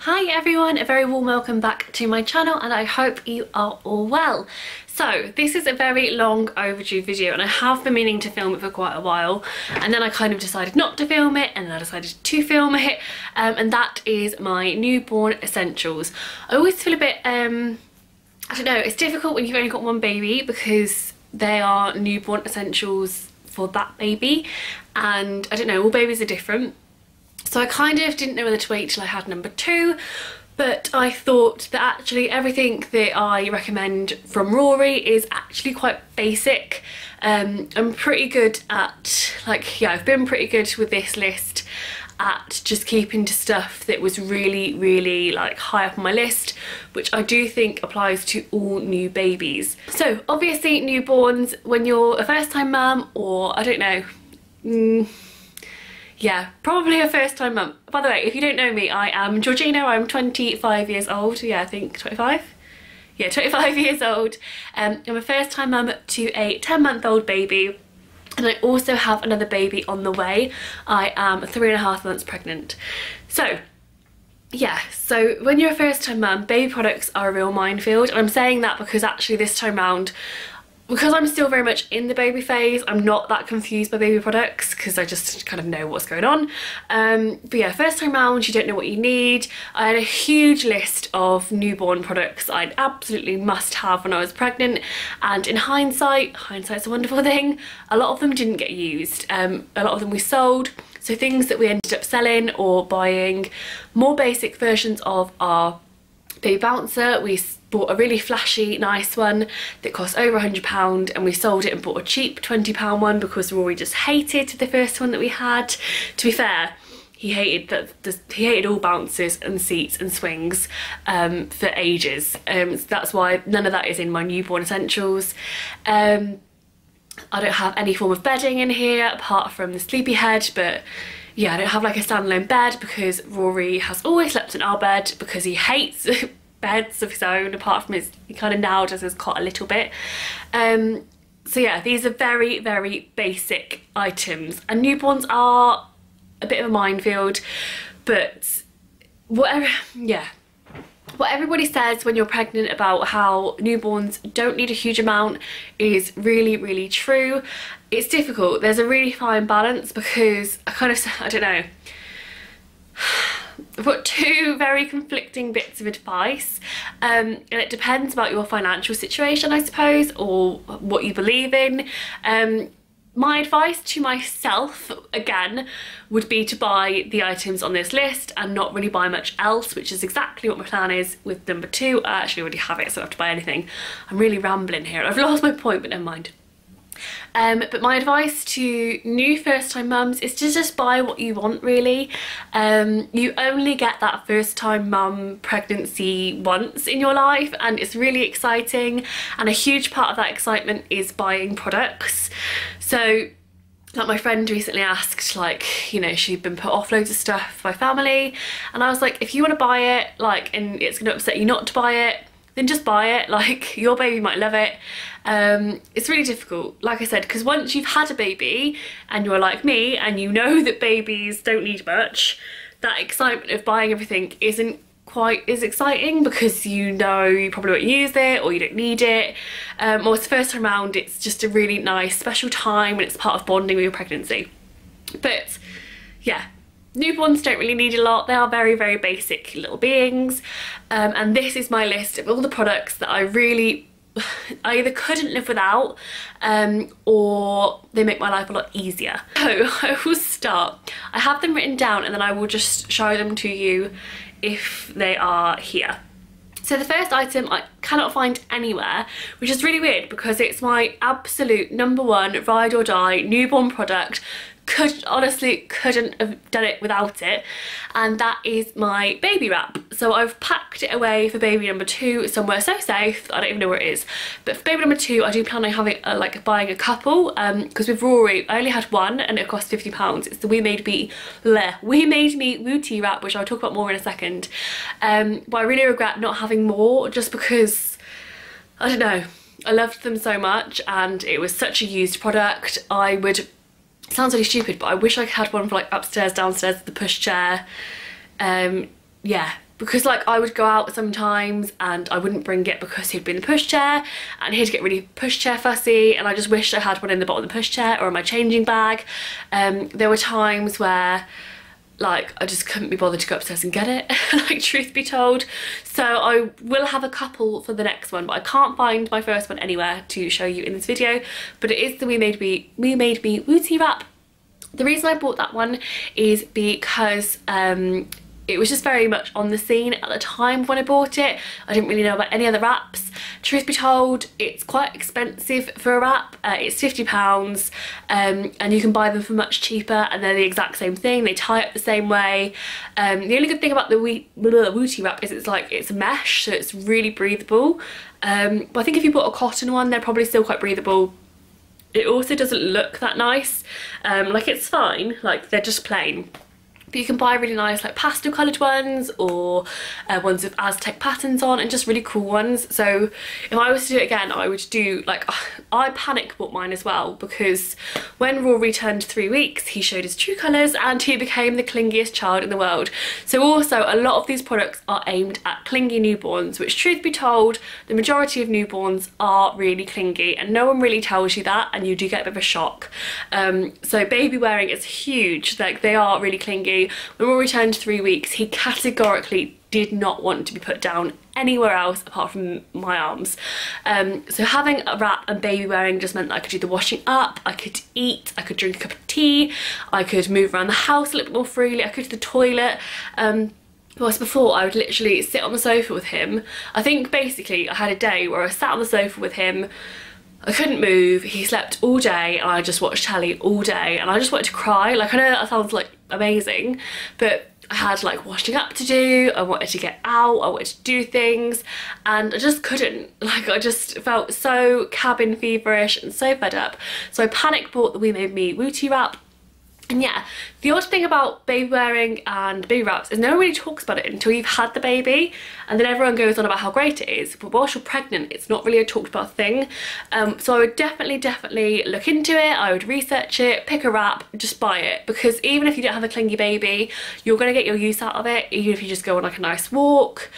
Hi everyone, a very warm welcome back to my channel and I hope you are all well. So this is a very long overdue video and I have been meaning to film it for quite a while, and then I kind of decided not to film it and then I decided to film it, and that is my newborn essentials. I always feel a bit, I don't know, it's difficult when you've only got one baby because they are newborn essentials for that baby, and I don't know, all babies are different. So I kind of didn't know whether to wait till I had number two, but I thought that actually everything that I recommend from Rory is actually quite basic. I'm pretty good at, I've been pretty good with this list at just keeping to stuff that was really high up on my list, which I do think applies to all new babies. So obviously newborns, when you're a first time mum, or I don't know, yeah, probably a first time mum. By the way, if you don't know me, I am Georgina, I'm 25 years old. Yeah, I think 25? Yeah, 25 years old. I'm a first time mum to a 10-month-old baby, and I also have another baby on the way. I am 3.5 months pregnant. So yeah, so when you're a first time mum, baby products are a real minefield, and I'm saying that because actually this time round, because I'm still very much in the baby phase, I'm not that confused by baby products because I just kind of know what's going on. But yeah, first time round, you don't know what you need. I had a huge list of newborn products I'd absolutely must have when I was pregnant, and in hindsight's a wonderful thing, a lot of them didn't get used. A lot of them we sold, so things that we ended up selling or buying more basic versions of our baby bouncer. We bought a really flashy nice one that cost over £100, and we sold it and bought a cheap £20 one because Rory just hated the first one that we had. To be fair, he hated all bouncers and seats and swings for ages, so that's why none of that is in my newborn essentials. I don't have any form of bedding in here apart from the sleepy head, but yeah, I don't have like a standalone bed because Rory has always slept in our bed because he hates beds of his own, apart from he kind of now does his cot a little bit. So yeah, these are very basic items, and newborns are a bit of a minefield, but what everybody says when you're pregnant about how newborns don't need a huge amount is really true. It's difficult. There's a really fine balance because I don't know, I've got two very conflicting bits of advice, and it depends about your financial situation, I suppose, or what you believe in. My advice to myself, again, would be to buy the items on this list and not really buy much else, which is exactly what my plan is with number two. I actually already have it, so I don't have to buy anything. I'm really rambling here. I've lost my point, but never mind. But my advice to new first time mums is to just buy what you want, really. You only get that first time mum pregnancy once in your life, and it's really exciting, and a huge part of that excitement is buying products. So like my friend recently asked, she'd been put off loads of stuff by family, and I was like, if you want to buy it, and it's going to upset you not to buy it, then just buy it. Your baby might love it. It's really difficult, like I said, because once you've had a baby and you're like me and you know that babies don't need much, that excitement of buying everything isn't quite as exciting because you know you probably won't use it or you don't need it. Or it's the first time around, it's just a really nice special time and it's part of bonding with your pregnancy. But yeah, newborns don't really need a lot. They are very basic little beings, and this is my list of all the products that I either couldn't live without, or they make my life a lot easier. So I will start. I have them written down and then I will just show them to you if they are here. So the first item I cannot find anywhere, which is really weird because it's my absolute number one ride or die newborn product. Honestly couldn't have done it without it, and that is my baby wrap. So I've packed it away for baby number two somewhere so safe I don't even know where it is, but for baby number two I do plan on having buying a couple, because with Rory I only had one and it cost £50. It's the We Made Me Wooty wrap, which I'll talk about more in a second, but I really regret not having more just because I don't know, I loved them so much and it was such a used product. Sounds really stupid, but I wish I had one for upstairs, downstairs, the pushchair. Yeah, because like I would go out sometimes and I wouldn't bring it because he'd be in the pushchair and he'd get really pushchair fussy, and I just wished I had one in the bottom of the pushchair or in my changing bag. There were times where like I just couldn't be bothered to go upstairs and get it, like truth be told. So I will have a couple for the next one, but I can't find my first one anywhere to show you in this video. But it is the We Made Me Wooty wrap. The reason I bought that one is because it was just very much on the scene at the time when I bought it. I didn't really know about any other wraps. Truth be told, it's quite expensive for a wrap. It's £50, and you can buy them for much cheaper, and they're the exact same thing. They tie up the same way. The only good thing about the Wooty wrap is it's mesh, so it's really breathable. But I think if you bought a cotton one, they're probably still quite breathable. It also doesn't look that nice. Like it's fine, like they're just plain. But you can buy really nice like pastel coloured ones, or ones with Aztec patterns on, and just really cool ones. So if I was to do it again, I would do like, I panic bought mine as well, because when Rory turned 3 weeks he showed his true colours and he became the clingiest child in the world. So also a lot of these products are aimed at clingy newborns, which truth be told, the majority of newborns are really clingy, and no one really tells you that, and you do get a bit of a shock. So baby wearing is huge, like they are really clingy. When Rory turned 3 weeks, he categorically did not want to be put down anywhere else apart from my arms. So having a wrap and baby wearing just meant that I could do the washing up, I could eat, I could drink a cup of tea, I could move around the house a little bit more freely, I could go to the toilet. Whereas before I would literally sit on the sofa with him. I think basically I had a day where I sat on the sofa with him, I couldn't move, he slept all day, and I just watched telly all day, and I just wanted to cry. Like, I know that sounds like amazing, but I had like washing up to do, I wanted to get out, I wanted to do things, and I just couldn't. Like, I just felt so cabin feverish and so fed up. So I panic bought the We Made Me Wooty wrap. And yeah, the odd thing about baby wearing and baby wraps is no one really talks about it until you've had the baby, and then everyone goes on about how great it is, but whilst you're pregnant it's not really a talked about thing. So I would definitely look into it, I would research it, pick a wrap, just buy it, because even if you don't have a clingy baby, you're going to get your use out of it, even if you just go on like a nice walk.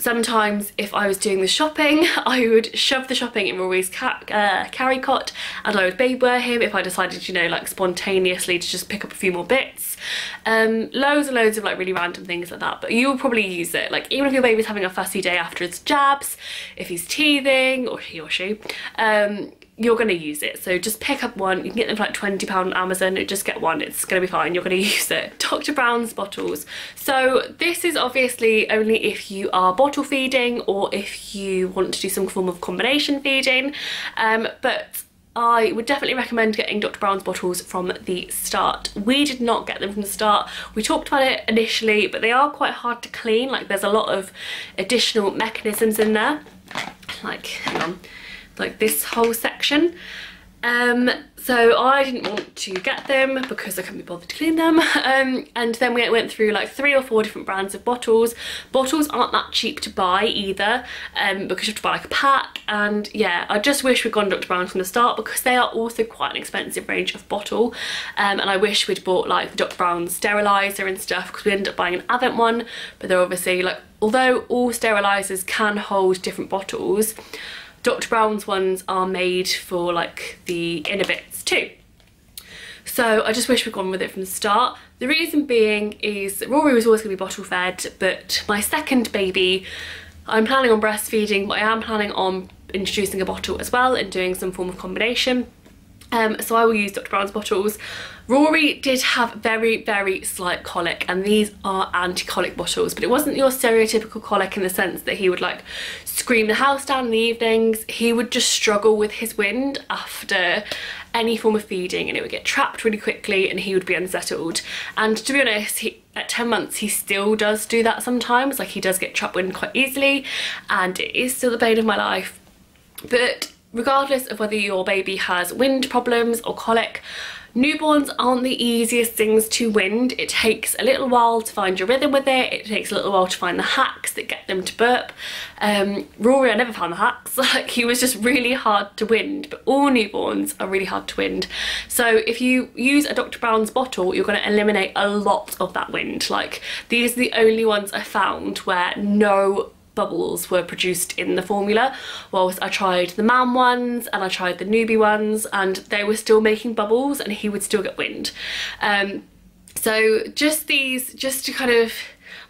Sometimes if I was doing the shopping, I would shove the shopping in Rory's carry cot, and I would baby wear him if I decided, you know, like spontaneously to just pick up a few more bits. Loads and loads of like really random things like that, but you'll probably use it. Like, even if your baby's having a fussy day after his jabs, if he's teething, or he or she, you're going to use it. So just pick up one. You can get them for like £20 on Amazon. Just get one, it's going to be fine, you're going to use it. Dr. Brown's bottles. So this is obviously only if you are bottle feeding or if you want to do some form of combination feeding, but I would definitely recommend getting Dr. Brown's bottles from the start. We did not get them from the start. We talked about it initially, but they are quite hard to clean. Like, there's a lot of additional mechanisms in there. Like, hang on, like this whole section. So I didn't want to get them because I couldn't be bothered to clean them. And then we went through like 3 or 4 different brands of bottles. Bottles aren't that cheap to buy either, because you have to buy like a pack. And yeah, I just wish we'd gone Dr. Brown from the start, because they are also quite an expensive range of bottle. And I wish we'd bought like the Dr. Brown steriliser and stuff, because we ended up buying an Avent one, but they're obviously like, although all sterilisers can hold different bottles, Dr. Brown's ones are made for like the inner bits too. So I just wish we'd gone with it from the start. The reason being is that Rory was always going to be bottle fed, but my second baby, I'm planning on breastfeeding, but I am planning on introducing a bottle as well and doing some form of combination. So I will use Dr. Brown's bottles. Rory did have very slight colic, and these are anti-colic bottles, but it wasn't your stereotypical colic in the sense that he would like scream the house down in the evenings. He would just struggle with his wind after any form of feeding, and it would get trapped really quickly and he would be unsettled. And to be honest, at 10 months he still does do that sometimes. Like, he does get trapped wind quite easily, and it is still the bane of my life. But regardless of whether your baby has wind problems or colic, Newborns aren't the easiest things to wind. It takes a little while to find your rhythm with it. It takes a little while to find the hacks that get them to burp. Rory, I never found the hacks. Like, he was just really hard to wind, but all newborns are really hard to wind. So if you use a Dr. Brown's bottle, you're going to eliminate a lot of that wind. Like, these are the only ones I found where no bubbles were produced in the formula, whilst I tried the Mam ones and I tried the newbie ones and they were still making bubbles and he would still get wind. So just these, just to kind of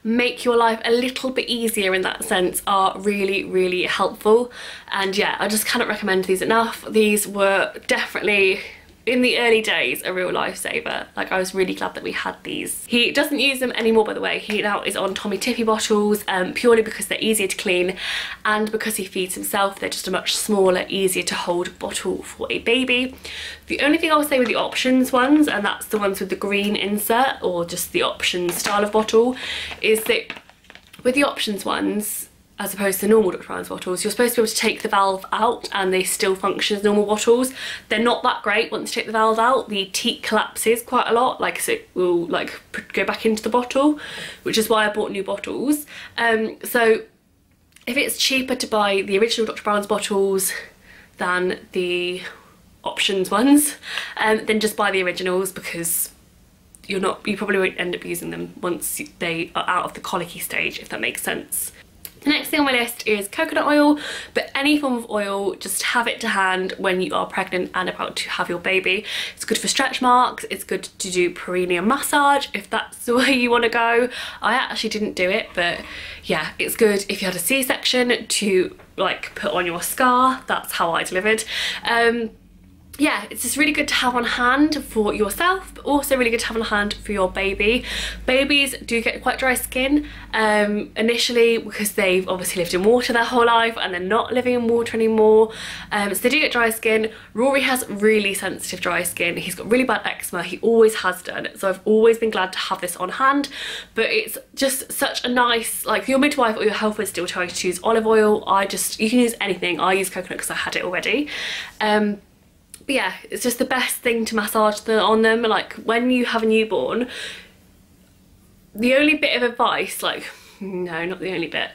make your life a little bit easier in that sense, are really, really helpful. And yeah, I just cannot recommend these enough. These were definitely, in the early days, a real lifesaver. Like, I was really glad that we had these. He doesn't use them anymore, by the way. He now is on Tommee Tippee bottles, purely because they're easier to clean and because he feeds himself. They're just a much smaller, easier to hold bottle for a baby. The only thing I would say with the options ones, and that's the ones with the green insert or just the options style of bottle, is that with the options ones, as opposed to normal Dr. Brown's bottles, you're supposed to be able to take the valve out and they still function as normal bottles. They're not that great once you take the valve out. The teat collapses quite a lot, like, so it will like go back into the bottle, which is why I bought new bottles. So if it's cheaper to buy the original Dr. Brown's bottles than the options ones, then just buy the originals, because you probably won't end up using them once they are out of the colicky stage, if that makes sense. The next thing on my list is coconut oil, but any form of oil, just have it to hand when you are pregnant and about to have your baby. It's good for stretch marks, it's good to do perineum massage if that's the way you want to go. I actually didn't do it, but yeah, it's good if you had a C-section to like put on your scar. That's how I delivered. Yeah, it's just really good to have on hand for yourself, but also really good to have on hand for your baby. Babies do get quite dry skin initially, because they've obviously lived in water their whole life and they're not living in water anymore. So they do get dry skin. Rory has really sensitive dry skin. He's got really bad eczema. He always has done. So I've always been glad to have this on hand, but it's just such a nice, like, your midwife or your health would still tell you to use olive oil. You can use anything. I use coconut because I had it already. But yeah, it's just the best thing to massage on them. Like, when you have a newborn, the only bit of advice, like, no, not the only bit.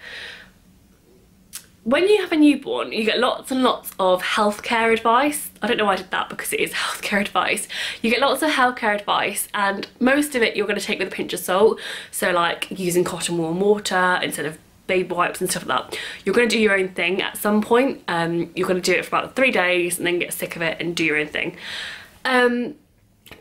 When you have a newborn, you get lots and lots of healthcare advice. I don't know why I did that, because it is healthcare advice. You get lots of healthcare advice, and most of it you're going to take with a pinch of salt. So like using cotton warm water instead of baby wipes and stuff like that. You're going to do your own thing at some point. You're going to do it for about 3 days and then get sick of it and do your own thing.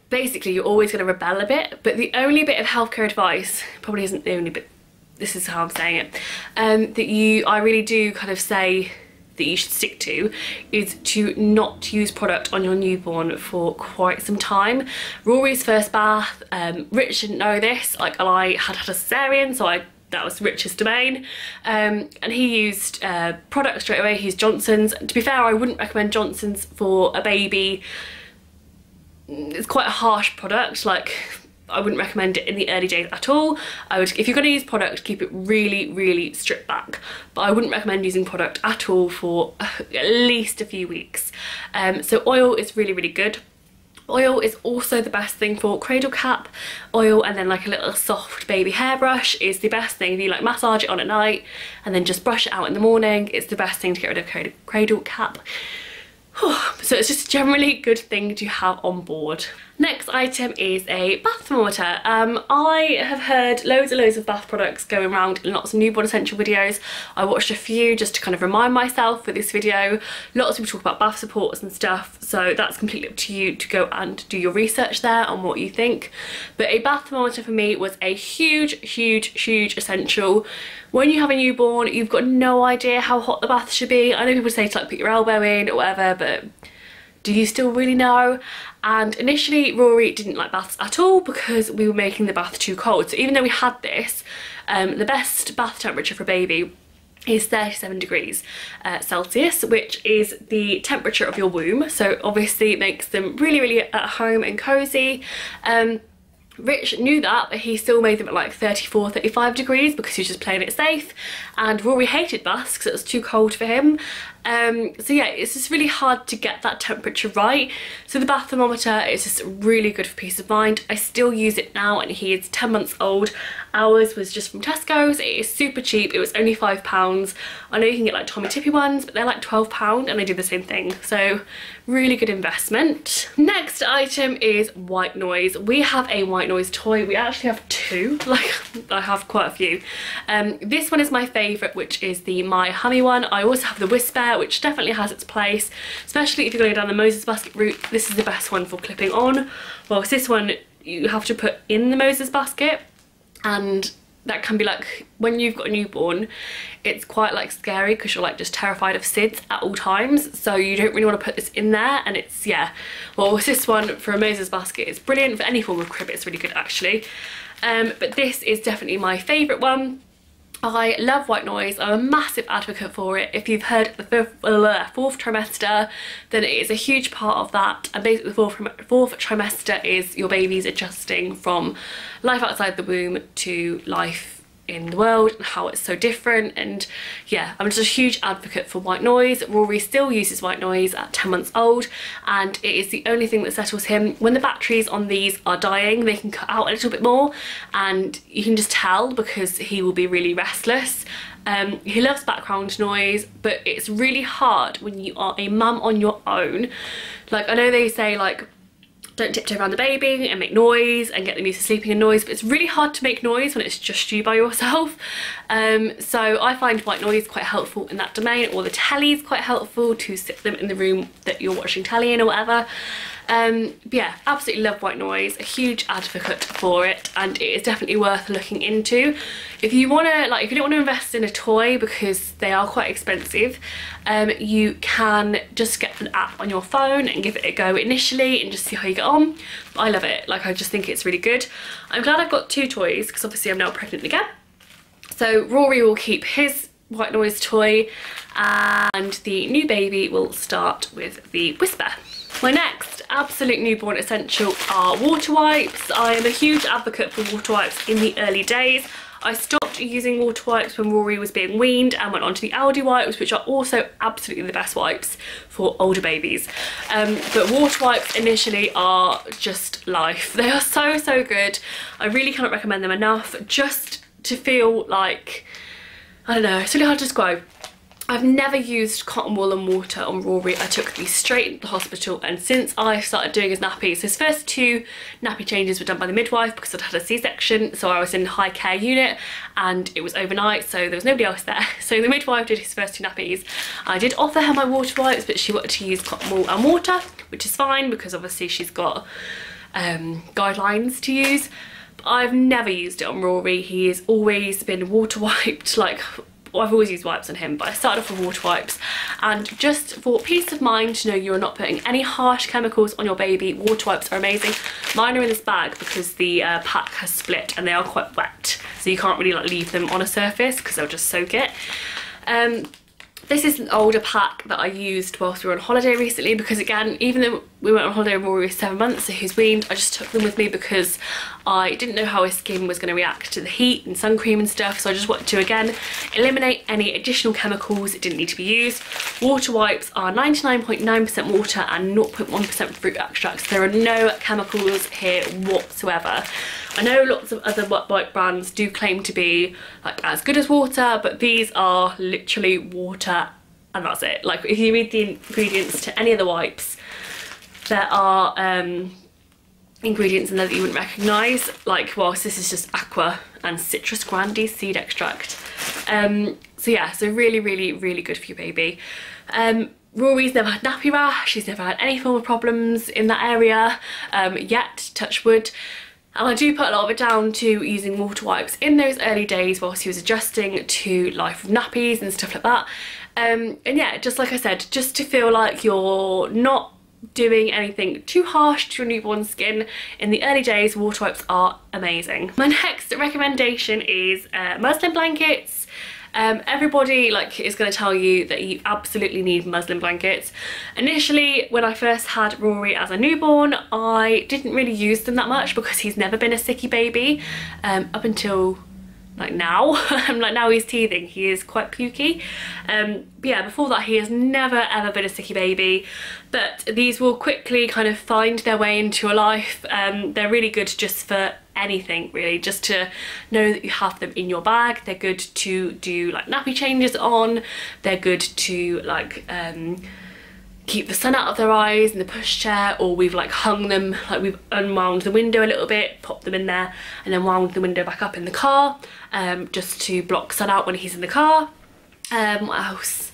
Basically, you're always going to rebel a bit, but the only bit of healthcare advice, probably isn't the only bit, this is how I'm saying it, that I really do kind of say that you should stick to, is to not use product on your newborn for quite some time. Rory's first bath, Rich didn't know this, like, I had a cesarean, so that was Rich's domain, and he used product straight away. He used Johnson's. To be fair, I wouldn't recommend Johnson's for a baby. It's quite a harsh product. Like, I wouldn't recommend it in the early days at all. If you're going to use product, keep it really, really stripped back. But I wouldn't recommend using product at all for at least a few weeks. So oil is really, really good. Oil is also the best thing for cradle cap. Oil, and then like a little soft baby hairbrush is the best thing. If you like massage it on at night and then just brush it out in the morning, it's the best thing to get rid of cradle cap. So it's just generally a good thing to have on board. Next item is a bath thermometer. I have heard loads and loads of bath products going around in lots of newborn essential videos. I watched a few just to kind of remind myself for this video. Lots of people talk about bath supports and stuff, so that's completely up to you to go and do your research there on what you think. But a bath thermometer for me was a huge, huge, huge essential. When you have a newborn, you've got no idea how hot the bath should be. I know people say to like put your elbow in or whatever, but do you still really know? And initially Rory didn't like baths at all because we were making the bath too cold. So even though we had this, the best bath temperature for a baby is 37 degrees Celsius, which is the temperature of your womb. So obviously it makes them really, really at home and cozy. Rich knew that, but he still made them at like 34, 35 degrees because he was just playing it safe. And Rory hated baths because it was too cold for him. So yeah, it's just really hard to get that temperature right. So the bath thermometer is just really good for peace of mind. I still use it now, and he is 10 months old. Ours was just from Tesco's. It is super cheap. It was only £5. I know you can get like Tommy Tippy ones, but they're like £12 and they do the same thing. So really good investment. Next item is white noise. We have a white noise toy. We actually have two, like I have quite a few. This one is my favourite, which is the My Hummy one. I also have the Whisper, which definitely has its place, especially if you're going down the Moses basket route. This is the best one for clipping on, whilst this one you have to put in the Moses basket, and that can be like, when you've got a newborn, it's quite like scary because you're like just terrified of SIDS at all times, so you don't really want to put this in there. And it's, yeah, well, with this one for a Moses basket, it's brilliant. For any form of crib, it's really good actually. But this is definitely my favourite one. I love white noise. I'm a massive advocate for it. If you've heard the fourth trimester, then it is a huge part of that. And basically the fourth trimester is your baby's adjusting from life outside the womb to life in the world, and how it's so different. And yeah, I'm just a huge advocate for white noise. Rory still uses white noise at 10 months old, and it is the only thing that settles him. When the batteries on these are dying, they can cut out a little bit more, and you can just tell because he will be really restless. He loves background noise, but it's really hard when you are a mum on your own. Like, I know they say like, don't tiptoe around the baby and make noise and get them used to sleeping in noise, but it's really hard to make noise when it's just you by yourself. So I find white noise quite helpful in that domain, or the telly is quite helpful to sit them in the room that you're watching telly in or whatever. But yeah, absolutely love white noise, a huge advocate for it, and it is definitely worth looking into. If you want to, like, if you don't want to invest in a toy because they are quite expensive, you can just get an app on your phone and give it a go initially and just see how you get on. But I love it, like, I just think it's really good. I'm glad I've got two toys because obviously I'm now pregnant again. So Rory will keep his white noise toy, and the new baby will start with the Whisper. My next absolute newborn essential are water wipes. I am a huge advocate for water wipes in the early days. I stopped using water wipes when Rory was being weaned and went on to the Aldi wipes, which are also absolutely the best wipes for older babies. But water wipes initially are just life. They are so, so good. I really cannot recommend them enough, just to feel like, I don't know, it's really hard to describe. I've never used cotton wool and water on Rory. I took these straight into the hospital, and since I started doing his nappies, his first two nappy changes were done by the midwife because I'd had a C-section, so I was in a high care unit and it was overnight, so there was nobody else there. So the midwife did his first two nappies. I did offer her my water wipes, but she wanted to use cotton wool and water, which is fine because obviously she's got guidelines to use. But I've never used it on Rory. He has always been water wiped, like, I've always used wipes on him, but I started off with water wipes. And just for peace of mind to know you're not putting any harsh chemicals on your baby, water wipes are amazing. Mine are in this bag because the pack has split and they are quite wet, so you can't really like leave them on a surface because they'll just soak it. This is an older pack that I used whilst we were on holiday recently because, again, even though we went on holiday when Rory was 7 months, so he's weaned, I just took them with me because I didn't know how his skin was going to react to the heat and sun cream and stuff, so I just wanted to, again, eliminate any additional chemicals that didn't need to be used. Water wipes are 99.9% water and 0.1% fruit extracts. There are no chemicals here whatsoever. I know lots of other wipe brands do claim to be like as good as water, but these are literally water and that's it. Like, if you read the ingredients to any of the wipes, there are ingredients in there that you wouldn't recognise, like, whilst this is just aqua and citrus grande seed extract. So yeah, so really, really, really good for your baby. Rory's never had nappy rash, she's never had any form of problems in that area yet, touch wood. And I do put a lot of it down to using water wipes in those early days whilst he was adjusting to life with nappies and stuff like that. And yeah, just like I said, just to feel like you're not doing anything too harsh to your newborn skin in the early days, water wipes are amazing. My next recommendation is muslin blankets. Everybody is going to tell you that you absolutely need muslin blankets. Initially, when I first had Rory as a newborn, I didn't really use them that much because he's never been a sicky baby up until like now. Like now he's teething, he is quite pukey. But yeah, before that he has never ever been a sticky baby, but these will quickly kind of find their way into your life. They're really good just for anything really, just to know that you have them in your bag. They're good to do like nappy changes on, they're good to like keep the sun out of their eyes in the pushchair, or we've like hung them, like we've unwound the window a little bit, popped them in there and then wound the window back up in the car, just to block sun out when he's in the car. What else?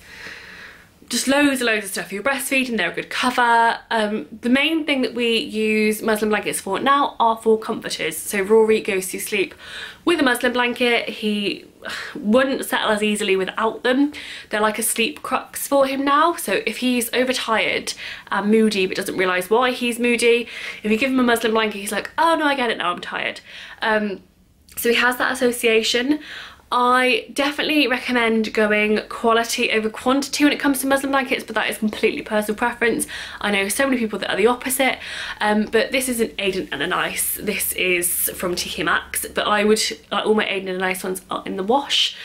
Just loads and loads of stuff. If you're breastfeeding, they're a good cover. The main thing that we use muslin blankets for now are for comforters. So Rory goes to sleep with a muslin blanket. He wouldn't settle as easily without them. They're like a sleep crux for him now. So if he's overtired and moody but doesn't realise why he's moody, if you give him a muslin blanket, he's like, oh no, I get it now, I'm tired. So he has that association. I definitely recommend going quality over quantity when it comes to muslin blankets, but that is completely personal preference. I know so many people that are the opposite, but this isn't Aden and Nice. This is from TK Maxx, but I would, like all my Aden and Nice ones are in the wash.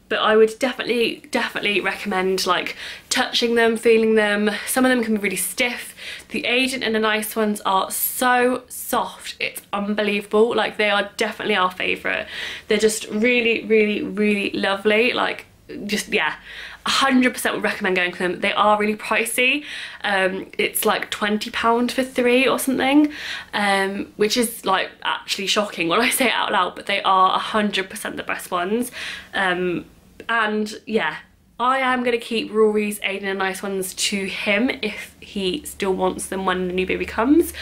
But I would definitely recommend like touching them, feeling them. Some of them can be really stiff. The Aden and the Nice ones are so soft, it's unbelievable. Like they are definitely our favourite. They're just really lovely. Like just, yeah, 100% would recommend going for them. They are really pricey. It's like £20 for 3 or something, which is like actually shocking when I say it out loud, but they are 100% the best ones. And yeah, I am going to keep Rory's Aden and Nice ones to him if he still wants them when the new baby comes,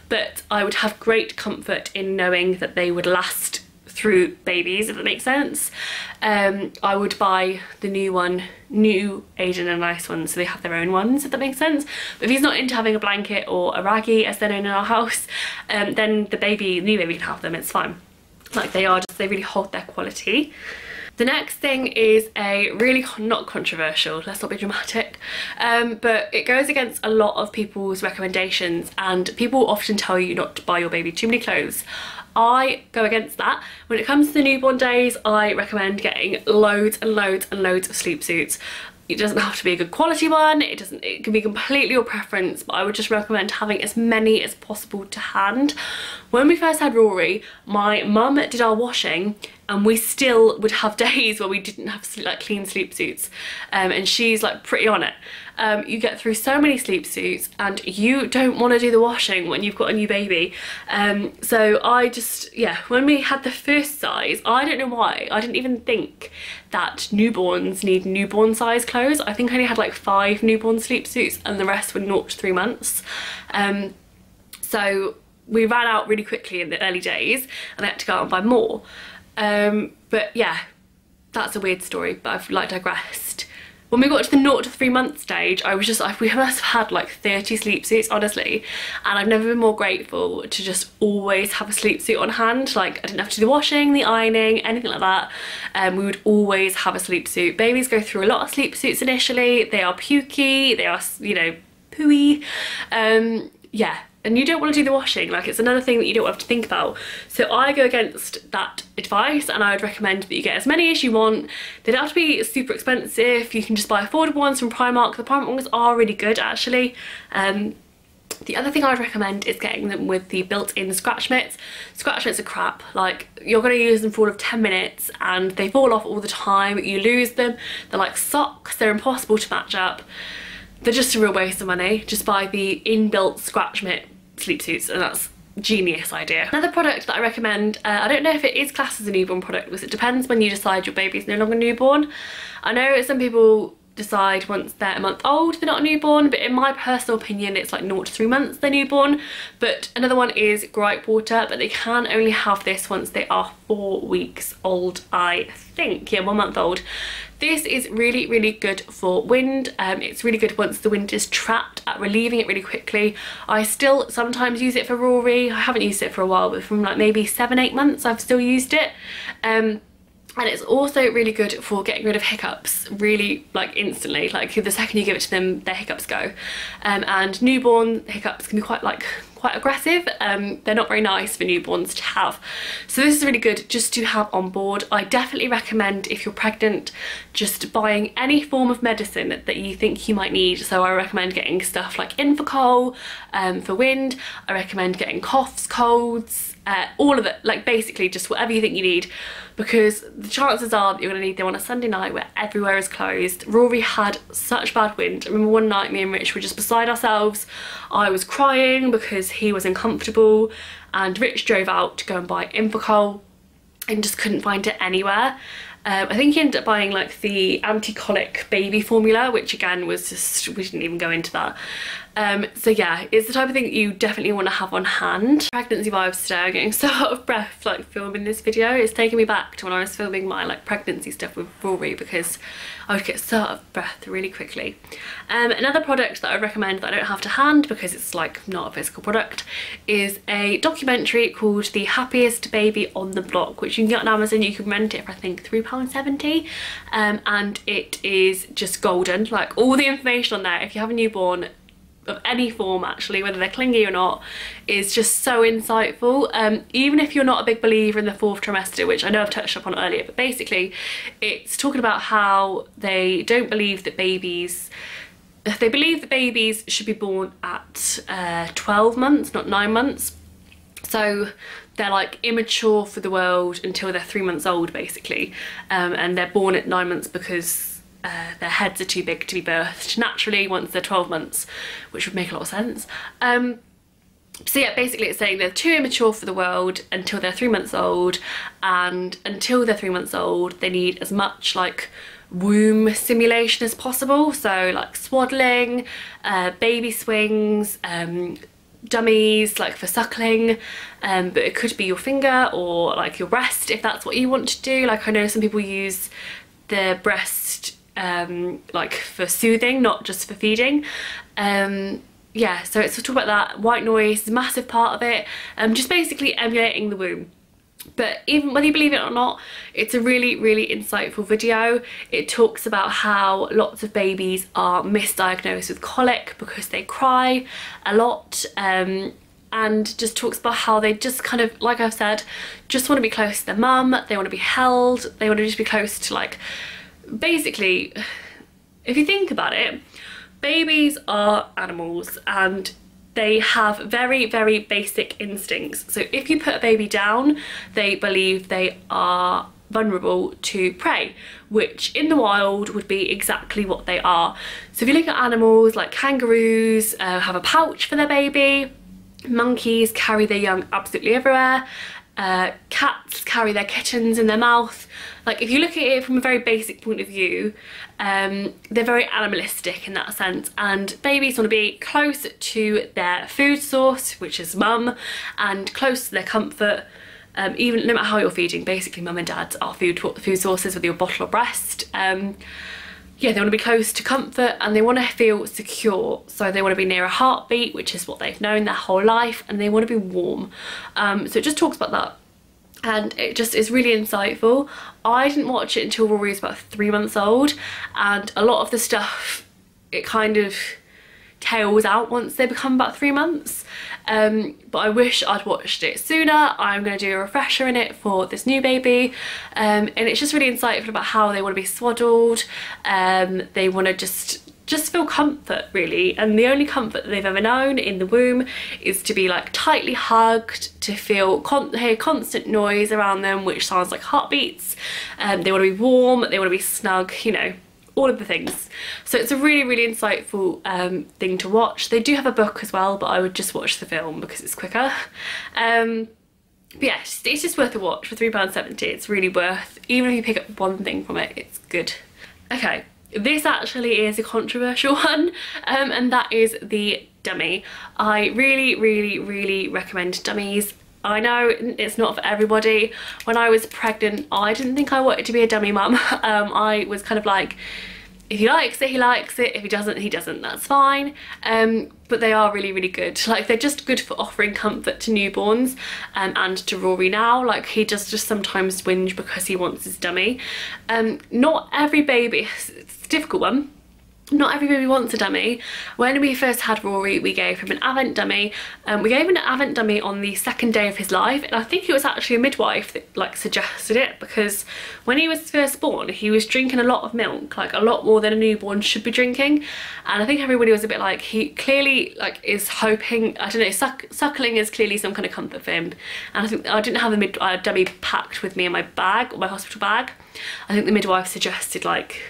but I would have great comfort in knowing that they would last through babies, if that makes sense. I would buy the new Aden and Nice ones, so they have their own ones, if that makes sense. But if he's not into having a blanket or a raggy, as they're known in our house, then the new baby can have them, it's fine. Like they really hold their quality. The next thing is a really not controversial, let's not be dramatic, but it goes against a lot of people's recommendations, and people often tell you not to buy your baby too many clothes. I go against that. When it comes to the newborn days, I recommend getting loads and loads and loads of sleep suits. It doesn't have to be a good quality one, it can be completely your preference, but I would just recommend having as many as possible to hand. When we first had Rory, my mum did our washing and we still would have days where we didn't have like clean sleep suits, and she's like pretty on it. You get through so many sleep suits and you don't want to do the washing when you've got a new baby. So I just, yeah, when we had the first size, I don't know why, I didn't even think that newborns need newborn size clothes. I think I only had like 5 newborn sleep suits and the rest were 0 to 3 months. So we ran out really quickly in the early days and I had to go out and buy more. But yeah, that's a weird story, but I've like digressed. When we got to the 0 to 3 month stage, I was just like, we must have had like 30 sleep suits, honestly. And I've never been more grateful to just always have a sleep suit on hand. Like I didn't have to do the washing, the ironing, anything like that. We would always have a sleep suit. Babies go through a lot of sleep suits initially. They are pukey, they are, you know, pooey. Yeah. And you don't want to do the washing, like it's another thing that you don't have to think about. So I go against that advice and I would recommend that you get as many as you want. They don't have to be super expensive, you can just buy affordable ones from Primark. The Primark ones are really good actually. The other thing I'd recommend is getting them with the built-in scratch mitts. Scratch mitts are crap, like you're going to use them for all of 10 minutes and they fall off all the time, you lose them, they're like socks, they're impossible to match up. They're just a real waste of money. Just buy the inbuilt scratch mitt sleep suits and that's a genius idea. Another product that I recommend, I don't know if it is classed as a newborn product because it depends when you decide your baby's no longer newborn. I know some people decide once they're a month old they're not a newborn, but in my personal opinion it's like 0 to 3 months they're newborn. But another one is Gripe Water, but they can only have this once they are 4 weeks old, I think. Yeah, 1 month old. This is really good for wind. It's really good once the wind is trapped at relieving it really quickly. I still sometimes use it for Rory. I haven't used it for a while, but from like maybe 7-8 months I've still used it. And it's also really good for getting rid of hiccups really like instantly. Like the second you give it to them, their hiccups go. And newborn hiccups can be quite quite aggressive. They're not very nice for newborns to have. So this is really good just to have on board. I definitely recommend, if you're pregnant, just buying any form of medicine that you think you might need. So I recommend getting stuff like Infocol for wind. I recommend getting coughs, colds, all of it, like basically just whatever you think you need, because the chances are that you're going to need them on a Sunday night where everywhere is closed. Rory had such bad wind. I remember one night me and Rich were just beside ourselves. I was crying because he was uncomfortable, and Rich drove out to go and buy Infocol and just couldn't find it anywhere. I think he ended up buying like the anti-colic baby formula, which again was just, we didn't even go into that. So yeah, it's the type of thing that you definitely want to have on hand. Pregnancy vibes today. I'm getting so out of breath like filming this video. It's taking me back to when I was filming my like pregnancy stuff with Rory, because I would get so out of breath really quickly. Another product that I recommend that I don't have to hand because it's like not a physical product is a documentary called The Happiest Baby on the Block, which you can get on Amazon. You can rent it for I think £3.70, and it is just golden. Like all the information on there, if you have a newborn of any form actually, whether they're clingy or not, is just so insightful. Even if you're not a big believer in the 4th trimester, which I know I've touched upon earlier, but basically it's talking about how they don't believe that babies, they believe that babies should be born at 12 months, not 9 months. So they're like immature for the world until they're 3 months old basically, and they're born at 9 months because their heads are too big to be birthed naturally once they're 12 months, which would make a lot of sense. So yeah, basically it's saying they're too immature for the world until they're 3 months old, and until they're 3 months old they need as much like womb stimulation as possible. So like swaddling, baby swings, dummies like for suckling, but it could be your finger or like your breast if that's what you want to do. Like I know some people use the breast like for soothing, not just for feeding. Yeah, so it's talk about that. White noise is a massive part of it, just basically emulating the womb. But even whether you believe it or not, it's a really, really insightful video. It talks about how lots of babies are misdiagnosed with colic because they cry a lot, and just talks about how they just kind of, like I've said, just want to be close to their mum. They want to be held. They want to just be close to, like, basically, if you think about it, babies are animals and they have very, very basic instincts. So if you put a baby down, they believe they are vulnerable to prey, which in the wild would be exactly what they are. So if you look at animals like kangaroos, have a pouch for their baby, monkeys carry their young absolutely everywhere, cats carry their kittens in their mouth. Like if you look at it from a very basic point of view, they're very animalistic in that sense, and babies want to be close to their food source, which is mum, and close to their comfort. Even no matter how you're feeding, basically mum and dad are food sources, whether you're bottle or breast. Yeah, they want to be close to comfort and they want to feel secure. So they want to be near a heartbeat, which is what they've known their whole life, and they want to be warm. So it just talks about that, and it just is really insightful. I didn't watch it until Rory was about 3 months old, and a lot of the stuff, it kind of tails out once they become about 3 months. But I wish I'd watched it sooner. I'm going to do a refresher in it for this new baby, and it's just really insightful about how they want to be swaddled. They want to just feel comfort really, and the only comfort that they've ever known in the womb is to be like tightly hugged, to feel hear constant noise around them which sounds like heartbeats. They want to be warm, they want to be snug, you know, all of the things. So it's a really, really insightful thing to watch. They do have a book as well, but I would just watch the film because it's quicker. But yeah, it's just worth a watch for £3.70. It's really worth, even if you pick up one thing from it, it's good. Okay, this actually is a controversial one, and that is the dummy. I really, really, really recommend dummies. I know it's not for everybody. When I was pregnant, I didn't think I wanted to be a dummy mum. I was kind of like, if he likes it, he likes it. If he doesn't, he doesn't. That's fine. But they are really, really good. Like, they're just good for offering comfort to newborns, and to Rory now. Like, he does just sometimes whinge because he wants his dummy. Not every baby, it's a difficult one. not every baby wants a dummy. When we first had Rory, we gave him an Avent dummy. We gave him an Avent dummy on the 2nd day of his life, and I think it was actually a midwife that like suggested it, because when he was first born he was drinking a lot of milk, like a lot more than a newborn should be drinking, and I think everybody was a bit like, he clearly like is hoping, I don't know, suckling is clearly some kind of comfort for him. And I think I didn't have a dummy packed with me in my bag, or my hospital bag. I think the midwife suggested, like,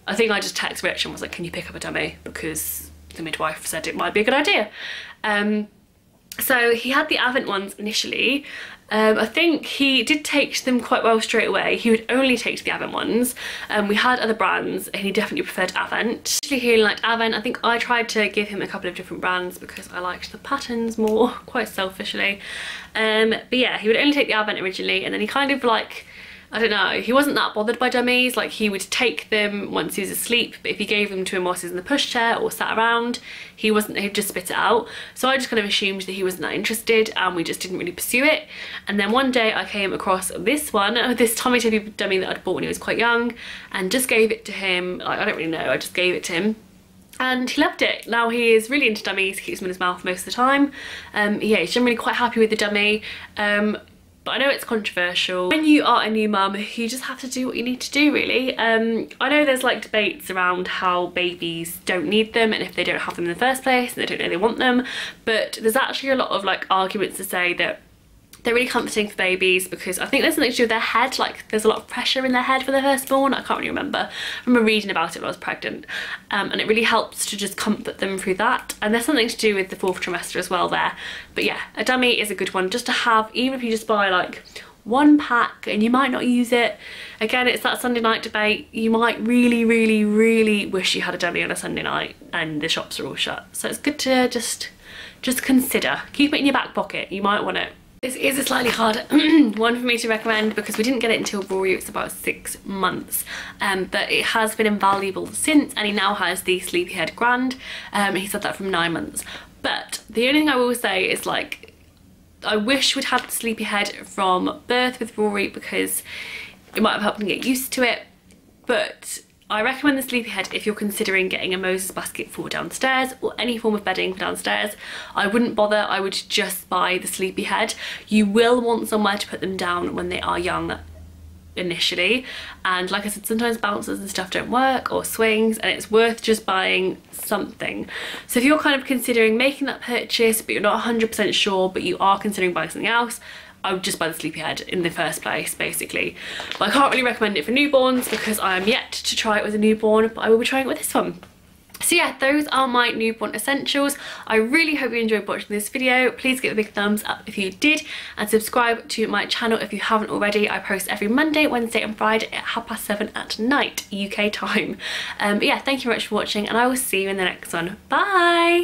I think I just texted Rich and was like, can you pick up a dummy, because the midwife said it might be a good idea. So he had the Avent ones initially. I think he did take to them quite well straight away. He would only take to the Avent ones. We had other brands and he definitely preferred Avent. Actually, he liked Avent. I think I tried to give him a couple of different brands because I liked the patterns more, quite selfishly. But yeah, he would only take the Avent originally, and then he kind of like, I don't know, he wasn't that bothered by dummies. Like, he would take them once he was asleep, but if you gave them to him whilst he was in the pushchair or sat around, he'd just spit it out. So I just kind of assumed that he wasn't that interested, and we just didn't really pursue it. And then one day I came across this one, this Tommee Tippee dummy that I'd bought when he was quite young, and just gave it to him. Like, I don't really know, I just gave it to him. And he loved it. Now he is really into dummies, he keeps them in his mouth most of the time. Yeah, he's generally quite happy with the dummy. But I know it's controversial. When you are a new mum, you just have to do what you need to do, really. I know there's like debates around how babies don't need them, and if they don't have them in the first place and they don't know they want them, but there's actually a lot of like arguments to say that they're really comforting for babies, because I think there's something to do with their head. Like, there's a lot of pressure in their head for their firstborn. I can't really remember. I remember reading about it when I was pregnant, and it really helps to just comfort them through that. And there's something to do with the 4th trimester as well there. But yeah, a dummy is a good one just to have, even if you just buy like 1 pack and you might not use it. Again, it's that Sunday night debate. You might really, really, really wish you had a dummy on a Sunday night and the shops are all shut. So it's good to just consider. Keep it in your back pocket. You might want it. This is a slightly harder one for me to recommend, because we didn't get it until Rory was about 6 months, but it has been invaluable since, and he now has the Sleepyhead Grand. He's had that from 9 months. But the only thing I will say is, like, I wish we'd had the Sleepyhead from birth with Rory, because it might have helped him get used to it. But I recommend the Sleepyhead if you're considering getting a Moses basket for downstairs or any form of bedding for downstairs. I wouldn't bother, I would just buy the Sleepyhead. You will want somewhere to put them down when they are young initially, and like I said, sometimes bouncers and stuff don't work, or swings, and it's worth just buying something. So if you're kind of considering making that purchase but you're not 100% sure, but you are considering buying something else, I would just buy the Sleepyhead in the first place, basically. But I can't really recommend it for newborns because I am yet to try it with a newborn, but I will be trying it with this one. So yeah, those are my newborn essentials. I really hope you enjoyed watching this video. Please give it a big thumbs up if you did, and subscribe to my channel if you haven't already. I post every Monday, Wednesday and Friday at 7:30 at night, UK time. But yeah, thank you very much for watching, and I will see you in the next one. Bye!